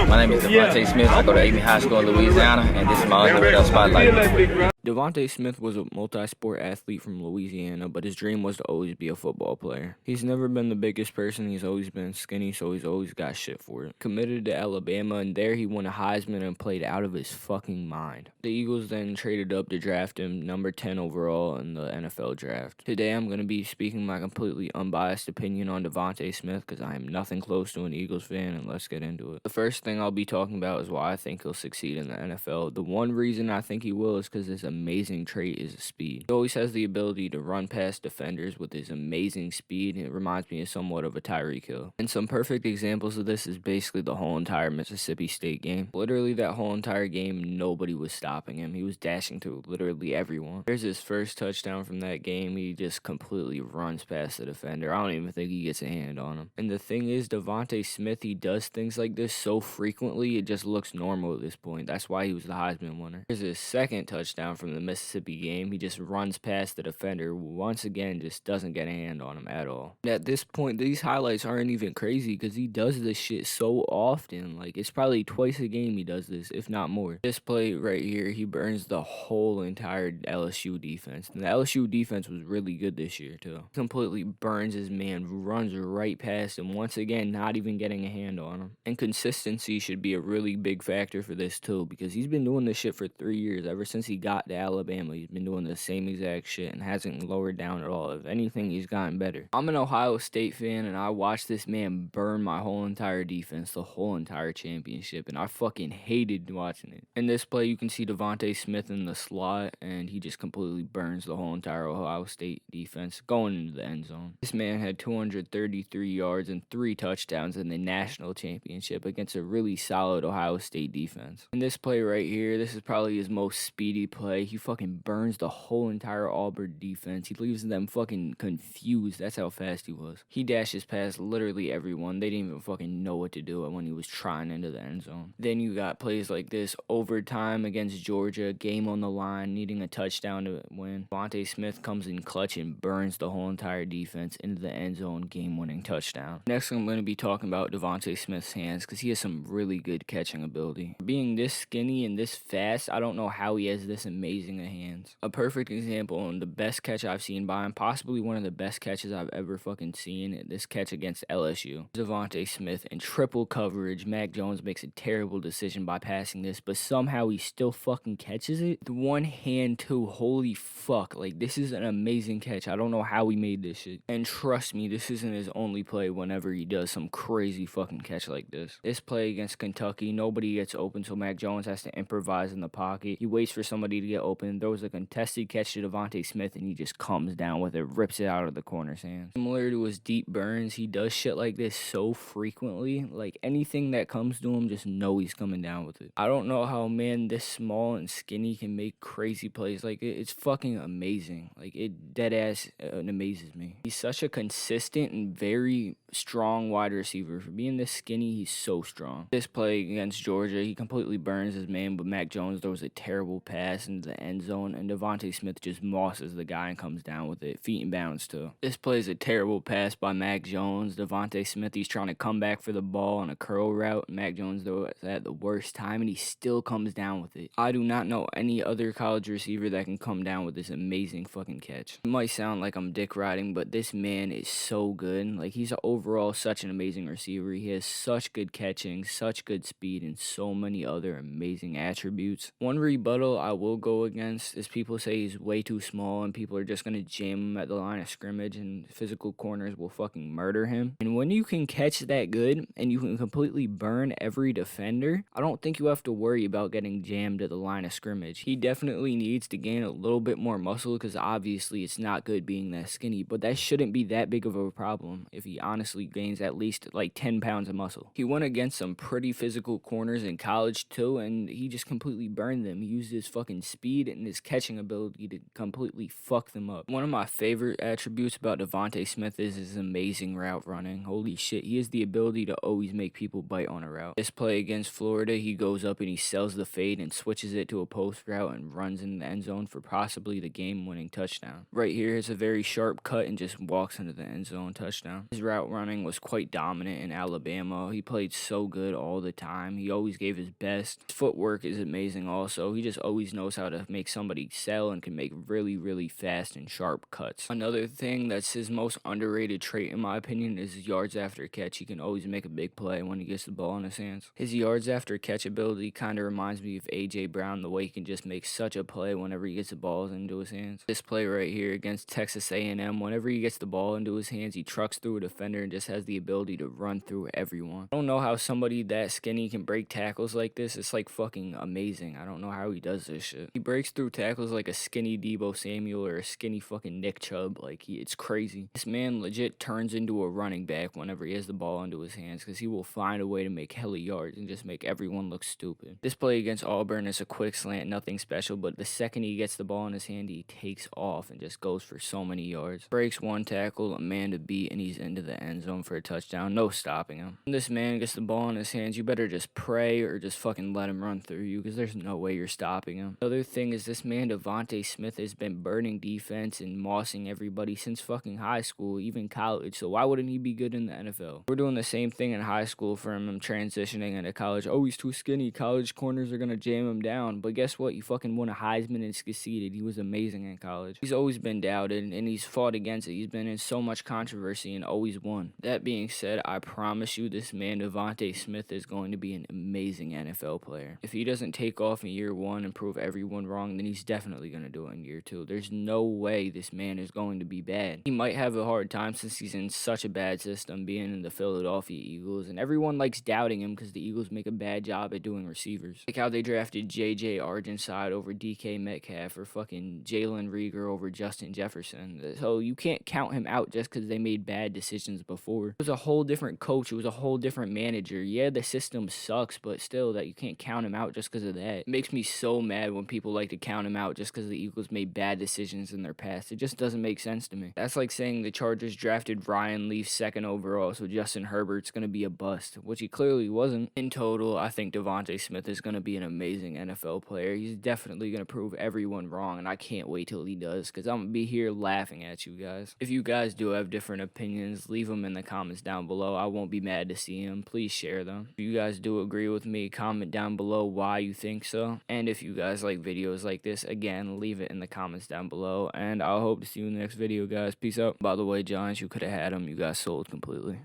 My name is Devonta Smith. I go to Ames High School in Louisiana, and this is my NFL Spotlight. Devonta Smith was a multi-sport athlete from Louisiana, but his dream was to always be a football player. He's never been the biggest person. He's always been skinny, so he's always got shit for it. Committed to Alabama, and there he won a Heisman and played out of his fucking mind. The Eagles then traded up to draft him number 10 overall in the NFL draft. Today I'm going to be speaking my completely unbiased opinion on Devonta Smith because I am nothing close to an Eagles fan, and let's get into it. The first thing I'll be talking about is why I think he'll succeed in the NFL. The one reason I think he will is because his amazing trait is his speed. He always has the ability to run past defenders with his amazing speed, and it reminds me of somewhat of a Tyreek Hill. And some perfect examples of this is basically the whole entire Mississippi State game. Literally that whole entire game, nobody was stopping him. He was dashing through literally everyone. There's his first touchdown from that game. He just completely runs past the defender. I don't even think he gets a hand on him. And the thing is, Devonta Smith, he does things like this so frequently, it just looks normal at this point. That's why he was the Heisman winner. Here's his second touchdown from the Mississippi game. He just runs past the defender. Once again, just doesn't get a hand on him at all. And at this point, these highlights aren't even crazy because he does this shit so often. Like, it's probably twice a game he does this, if not more. This play right here, he burns the whole entire LSU defense. And the LSU defense was really good this year, too. Completely burns his man, runs right past him. Once again, not even getting a hand on him. And consistency should be a really big factor for this, too, because he's been doing this shit for 3 years. Ever since he got to Alabama, he's been doing the same exact shit and hasn't lowered down at all. If anything, he's gotten better. I'm an Ohio State fan, and I watched this man burn my whole entire defense, the whole entire championship, and I fucking hated watching it. In this play, you can see Devonta Smith in the slot, and he just completely burns the whole entire Ohio State defense going into the end zone. This man had 233 yards and 3 touchdowns in the national championship against a really solid Ohio State defense. In this play right here, this is probably his most speedy play. He fucking burns the whole entire Auburn defense. He leaves them fucking confused. That's how fast he was. He dashes past literally everyone. They didn't even fucking know what to do when he was trying into the end zone. Then you got plays like this, overtime against Georgia, game on the line, needing a touchdown to win. Devonta Smith comes in clutch and burns the whole entire defense into the end zone, game-winning touchdown. Next, I'm going to be talking about Devonta Smith's hands because he has some really good catching ability. Being this skinny and this fast, I don't know how he has this amazing of hands. A perfect example and the best catch I've seen by him, possibly one of the best catches I've ever fucking seen, this catch against LSU. Devonta Smith in triple coverage. Mac Jones makes a terrible decision by passing this, but somehow he still fucking catches it. The one hand too, holy fuck. Like, this is an amazing catch. I don't know how he made this shit. And trust me, this isn't his only play whenever he does some crazy fucking catch like this. This play against Kentucky, nobody gets open, so Mac Jones has to improvise in the pocket. He waits for somebody to get open, throws a contested catch to Devonta Smith, and he just comes down with it, rips it out of the corner's hands. Similar to his deep burns, he does shit like this so frequently. Like, anything that comes to him, just know he's coming down with it. I don't know how a man this small and skinny can make crazy plays like it. It's fucking amazing. Like, it dead ass amazes me. He's such a consistent and very strong wide receiver. For being this skinny, he's so strong. This play against Georgia, he completely burns his man, but Mac Jones throws a terrible pass into the end zone, and Devonta Smith just mosses the guy and comes down with it, feet and bounds too. This play is a terrible pass by Mac Jones. Devonta Smith, he's trying to come back for the ball on a curl route. Mac Jones throws at the worst time, and he still comes down with it. I do not know any other college receiver that can come down with this amazing fucking catch. It might sound like I'm dick riding, but this man is so good. Like, he's overall such an amazing receiver. He has such good catching, such good speed, and so many other amazing attributes. One rebuttal I will go against is people say he's way too small and people are just going to jam him at the line of scrimmage and physical corners will fucking murder him. And when you can catch that good and you can completely burn every defender, I don't think you have to worry about getting jammed at the line of scrimmage. He definitely needs to gain a little bit more muscle because obviously it's not good being that skinny, but that shouldn't be that big of a problem if he honestly gains at least like 10 pounds of muscle. He went against some pretty physical corners in college too, and he just completely burned them. He used his fucking speed and his catching ability to completely fuck them up. One of my favorite attributes about Devonta Smith is his amazing route running. Holy shit, he has the ability to always make people bite on a route. This play against Florida, he goes up and he sells the fade and switches it to a post route and runs in the end zone for possibly the game-winning touchdown. Right here is a very sharp cut and just walks into the end zone touchdown. His route running was quite dominant in Alabama. He played so good all the time. He always gave his best. His footwork is amazing also. He just always knows how to make somebody sell and can make really, really fast and sharp cuts. Another thing that's his most underrated trait, in my opinion, is his yards after catch. He can always make a big play when he gets the ball in his hands. His yards after catch ability kind of reminds me of A.J. Brown, the way he can just make such a play whenever he gets the ball into his hands. This play right here against Texas A&M, whenever he gets the ball into his hands, he trucks through a defender and just has the ability to run through everyone. I don't know how somebody that skinny can break tackles like this. It's like fucking amazing. I don't know how he does this shit. He breaks through tackles like a skinny Debo Samuel or a skinny fucking Nick Chubb. Like, it's crazy. This man legit turns into a running back whenever he has the ball into his hands, because he will find a way to make hella yards and just make everyone look stupid. This play against Auburn is a quick slant, nothing special, but the second he gets the ball in his hand, he takes off and just goes for so many yards. Breaks one tackle, a man to beat, and he's into the end zone for a touchdown. No stopping him. When this man gets the ball in his hands, you better just pray or just fucking let him run through you, because there's no way you're stopping him. The other thing is, this man Devonta Smith has been burning defense and mossing everybody since fucking high school, even college, so why wouldn't he be good in the NFL? We're doing the same thing in high school for him transitioning into college. Oh, he's too skinny. College corners are gonna jam him down. But guess what? He fucking won a Heisman and succeeded. He was amazing in college. He's always been doubted, and he's fought against it. He's been in so much controversy and always won. That being said, I promise you, this man Devonta Smith is going to be an amazing NFL player. If he doesn't take off in year one and prove everyone wrong, then he's definitely gonna do it in year two. There's no way this man is going to be bad. He might have a hard time since he's in such a bad system, being in the Philadelphia Eagles, and everyone likes doubting him because the Eagles make a bad job at doing receivers. Like how they drafted J.J. Argenside over D.K. Metcalf, or fucking Jalen Reagor over Justin Jefferson. So you can't count him out just because they made bad decisions before. It was a whole different coach. It was a whole different manager. Yeah, the system sucks, but still, that you can't count him out just because of that. It makes me so mad when people like to count him out just because the Eagles made bad decisions in their past. It just doesn't make sense to me. That's like saying the Chargers drafted Ryan Leaf second overall, so Justin Herbert's going to be a bust, which he clearly wasn't. In total, I think Devonta Smith is going to be an amazing NFL player. He's definitely going to prove everyone wrong, and I can't wait till he does, because I'm going to be here laughing at you guys. If you guys do have different opinions, leave them in the comments down below. I won't be mad to see them. Please share them. If you guys do agree with me, comment down below why you think so. And if you guys like videos like this, again, leave it in the comments down below. And I'll hope to see you in the next video, guys. Peace out. By the way, Giants, you could have had them. You got sold completely.